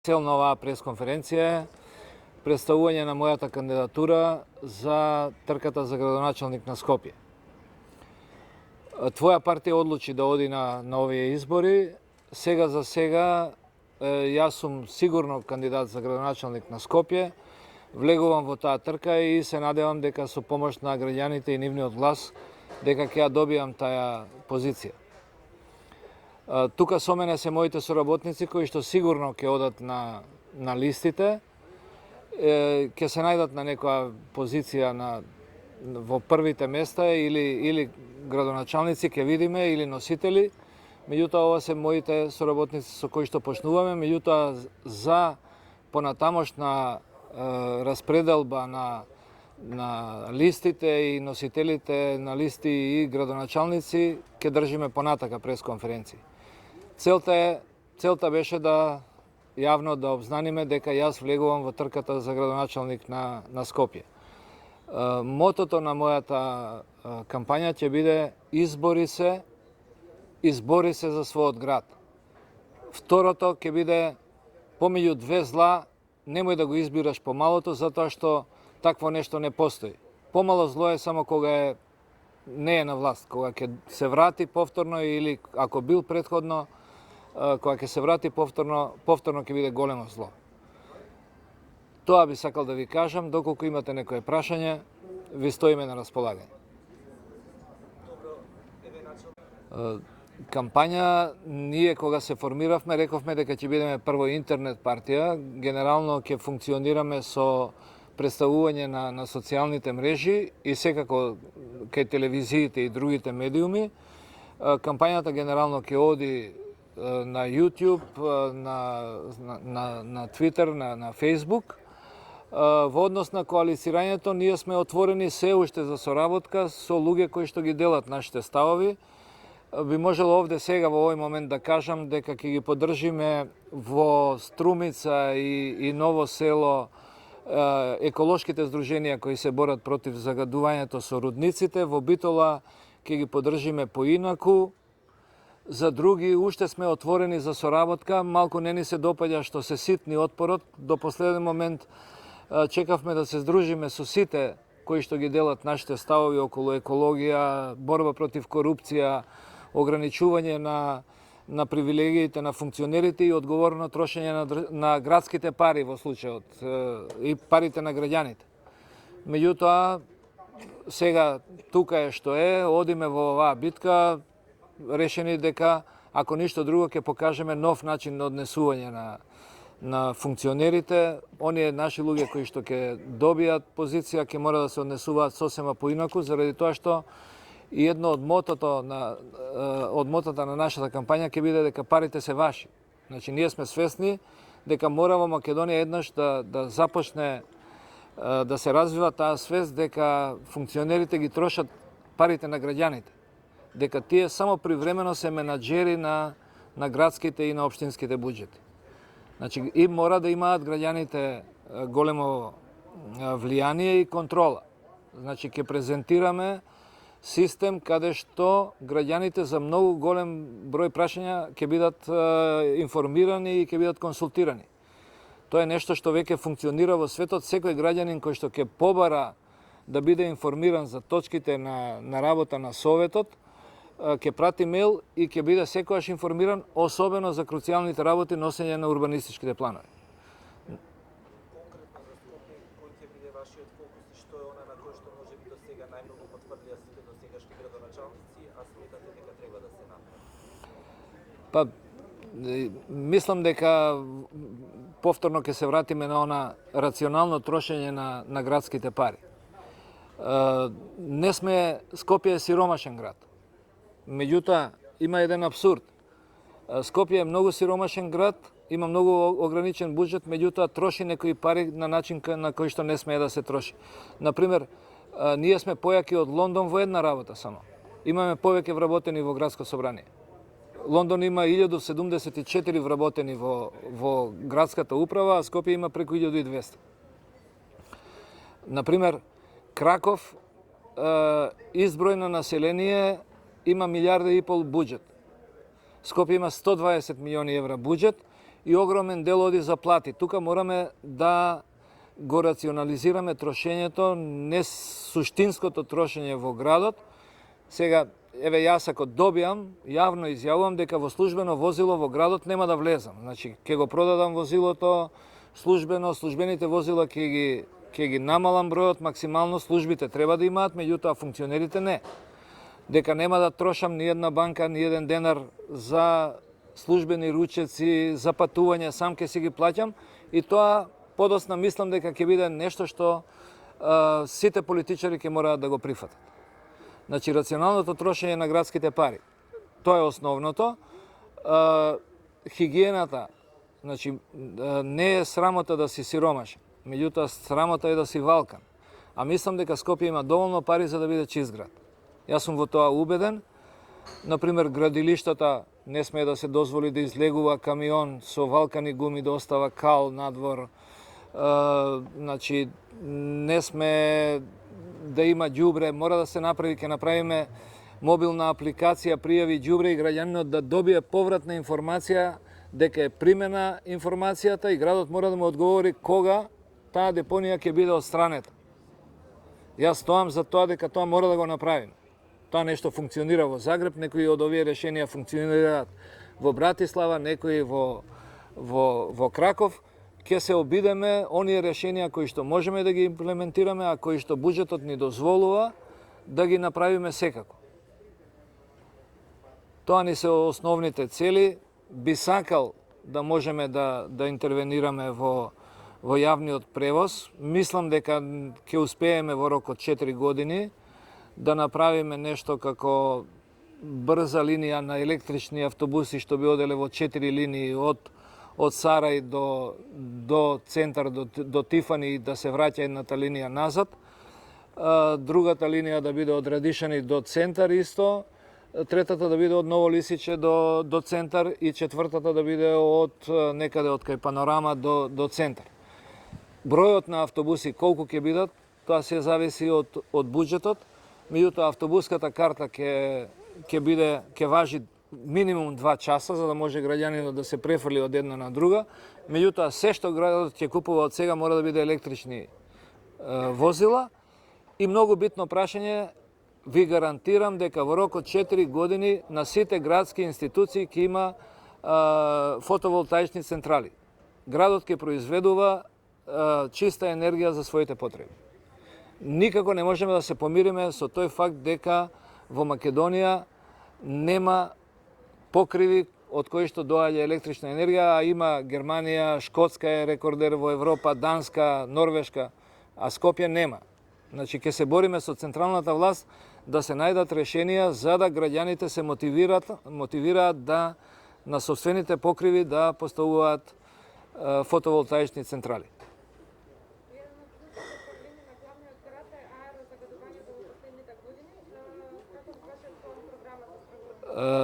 Цел на оваа пресконференција е представување на мојата кандидатура за трката за градоначалник на Скопје. Твоја партија одлучи да оди на овие избори. Сега за сега јас сум сигурно кандидат за градоначалник на Скопје. Влегувам во таа трка и се надевам дека со помош на граѓаните и нивниот глас дека ќе ја добијам таа позиција. Тука со мене се моите соработници кои што сигурно ќе одат на листите, ќе се најдат на некоја позиција во првите места или градоначалници ќе видиме или носители. Меѓутоа ова се моите соработници со кои што почнуваме, меѓутоа за понатамошна распределба на листите и носителите на листи и градоначалници ќе држиме понатака пресконференции. Целта беше да јавно да обзнаниме дека јас влегувам во трката за градоначалник на Скопје. Мотото на мојата кампања ќе биде избори се за својот град. Второто ќе биде помеѓу две зла, немој да го избираш помалото, затоа што такво нешто не постои. Помало зло е само кога не е на власт, кога ќе се врати повторно или ако бил предходно, кога ќе се врати повторно ќе биде големо зло. Тоа би сакал да ви кажам, доколку имате некое прашање, ви стоиме на располагање. Кампања, ние кога се формиравме, рековме дека ќе бидеме прво интернет партија, генерално ќе функционираме со представување на социјалните мрежи и секако кај телевизиите и другите медиуми. Кампањата генерално ќе оди на YouTube, на Twitter, на Facebook. Во однос на коалицирањето, ние сме отворени се уште за соработка со луѓе кои што ги делат нашите ставови. Би можело овде сега во овој момент да кажам дека ќе ги поддржиме во Струмица и Ново село еколошките здруженија кои се борат против загадувањето со рудниците. Во Битола ќе ги поддржиме поинаку. За други уште сме отворени за соработка. Малку не ни се допаѓа што се ситни отпорот. До последен момент чекавме да се здружиме со сите кои што ги делат нашите ставови околу екологија, борба против корупција, ограничување на привилегиите на функционерите и одговорно трошење на градските пари во случајот и парите на граѓаните. Меѓутоа, сега тука е што е, одиме во оваа битка, решени дека, ако ништо друго, ќе покажеме нов начин на однесување на функционерите. Оние наши луѓе кои што ќе добијат позиција, ќе мора да се однесуваат сосема поинаку, заради тоа што и едно од мотата на нашата кампања ќе биде дека парите се ваши. Значи, ние сме свесни дека мора во Македонија еднаш да започне да се развива таа свест дека функционерите ги трошат парите на граѓаните, дека тие само привремено се менаџери на градските и на општинските буџети. Значи, и мора да имаат граѓаните големо влијание и контрола. Значи, ќе презентираме систем каде што граѓаните за многу голем број прашања ќе бидат информирани и ќе бидат консултирани. Тоа е нешто што веќе функционира во светот. Секој граѓанин кој што ќе побара да биде информиран за точките на работа на Советот, ќе прати мејл и ќе биде секогаш информиран, особено за круцијалните работи носење на урбанистичките планови. Па, мислам дека повторно ќе се вратиме на она рационално трошење на градските пари. Не сме, Скопје е сиромашен град. Меѓутоа, има еден абсурд. Скопје е многу сиромашен град, има многу ограничен буџет, меѓутоа троши некои пари на начин на кој што не смее да се троши. Например, ние сме појаки од Лондон во една работа само. Имаме повеќе вработени во градско собрание. Лондон има 1074 вработени во градската управа, а Скопје има преку 1200. Например, Краков, изброј на население, има 1,5 милиарда буџет. Скопје има 120 милиони евра буџет и огромен дел оди за плати. Тука мораме да го рационализираме трошењето, не суштинското трошење во градот. Сега, еве јас ако добијам, јавно изјавувам дека во службено возило во градот нема да влезам. Значи, ќе го продадам возилото службено, службените возила ќе ги намалам бројот максимално, службите треба да имаат, меѓутоа функционерите не. Дека нема да трошам ни една банка, ни еден денар за службени ручеци, за патување, сам ќе си ги плаќам и тоа подосна мислам дека ќе биде нешто што сите политичари ќе мораат да го прифатат. Значи, рационалното трошење на градските пари. Тоа е основното. Хигиената, значи, не е срамота да си сиромаш, меѓутоа срамота е да си валкан. А мислам дека Скопје има доволно пари за да биде чист град. Јас сум во тоа убеден. Например, градилиштата не сме да се дозволи да излегува камион со валкани гуми да остава кал надвор. Значи, не сме да има ѓубре, мора да се направи, ќе направиме мобилна апликација, пријави ѓубре и граѓанинот да добие повратна информација дека е примена информацијата и градот мора да му одговори кога таа депонија ќе биде отстранета. Јас стоам за тоа дека тоа мора да го направиме. Тоа нешто функционира во Загреб, некои од овие решенија функционираат во Братислава, некои во Краков. Ќе се обидеме оние решенија кои што можеме да ги имплементираме, а кои што буџетот ни дозволува да ги направиме секако. Тоа ни се основните цели. Би сакал да можеме да интервенираме во јавниот превоз. Мислам дека ќе успееме во рок од 4 години да направиме нешто како брза линија на електрични автобуси што би оделе во 4 линии од Сарај до центар, до Тифани, да се враќа едната линија назад. Другата линија да биде од Радишани до центар исто. Третата да биде од Ново Лисиче до центар и четвртата да биде од некаде од кај Панорама до центар. Бројот на автобуси колку ќе бидат, тоа се зависи од буџетот. Меѓутоа автобуската карта ќе важи минимум 2 часа за да може граѓанинот да се префрли од една на друга. Меѓутоа се што градот ќе купува од сега мора да биде електрични возила. И многу битно прашање, ви гарантирам дека во рок од 4 години на сите градски институции ќе има фотоволтаични централи. Градот ќе произведува чиста енергија за своите потреби. Никако не можеме да се помириме со тој факт дека во Македонија нема покриви од кои што доаѓа електрична енергија, а има Германија, Шкотска е рекордер во Европа, Данска, Норвешка, а Скопје нема. Значи, ќе се бориме со централната власт да се најдат решенија за да граѓаните се мотивираат да на собствените покриви да поставуваат фотоволтаични централи.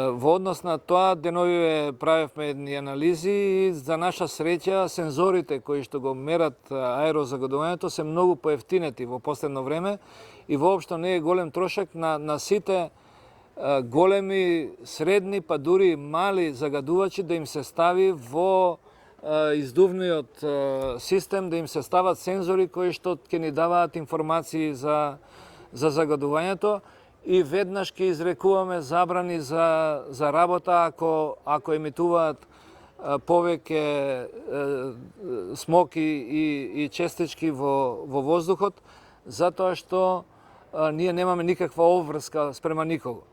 Во однос на тоа, деновиве правевме едни анализи и за наша среќа сензорите кои што го мерат аерозагадувањето се многу поевтинети во последно време и воопшто не е голем трошак на сите големи, средни, па дури мали загадувачи да им се стави во издувниот систем, да им се стават сензори кои што ќе ни даваат информации за загадувањето. И веднаш ќе изрекуваме забрани за работа ако емитуваат повеќе смоки и честички во воздухот, затоа што ние немаме никаква обврска спрема никого.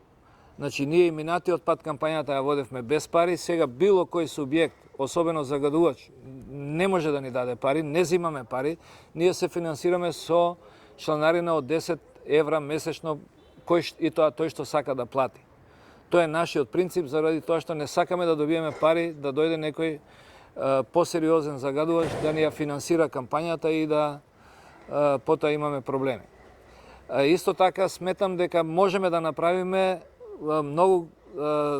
Значи, ние и минатиот пат кампањата ја водевме без пари, сега било кој субјект, особено загадувач, не може да ни даде пари, не зимаме пари, ние се финансираме со чланарина од 10 евра месечно, и тоа тој што сака да плати. Тоа е нашиот принцип, заради тоа што не сакаме да добиеме пари, да дојде некој посериозен загадувач да ни ја финансира кампањата и да потоа имаме проблеми. Исто така сметам дека можеме да направиме многу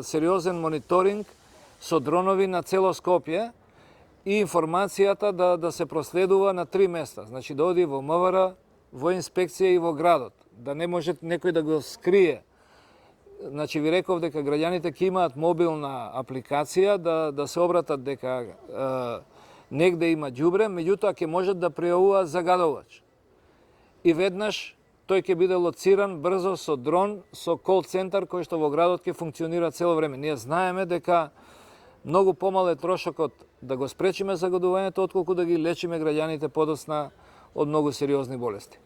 сериозен мониторинг со дронови на цело Скопје и информацијата да се проследува на 3 места. Значи да оди во МВР, во инспекција и во градот. Да не може некој да го скрие значи ви реков дека граѓаните ќе имаат мобилна апликација да се обратат дека негде има ѓубре, меѓутоа ќе можат да пријавуваат загадувач. И веднаш тој ќе биде лоциран брзо со дрон, со кол центар кој што во градот ќе функционира цело време. Ние знаеме дека многу помал е трошокот да го спречиме загадувањето, отколку да ги лечиме граѓаните подоцна од многу сериозни болести.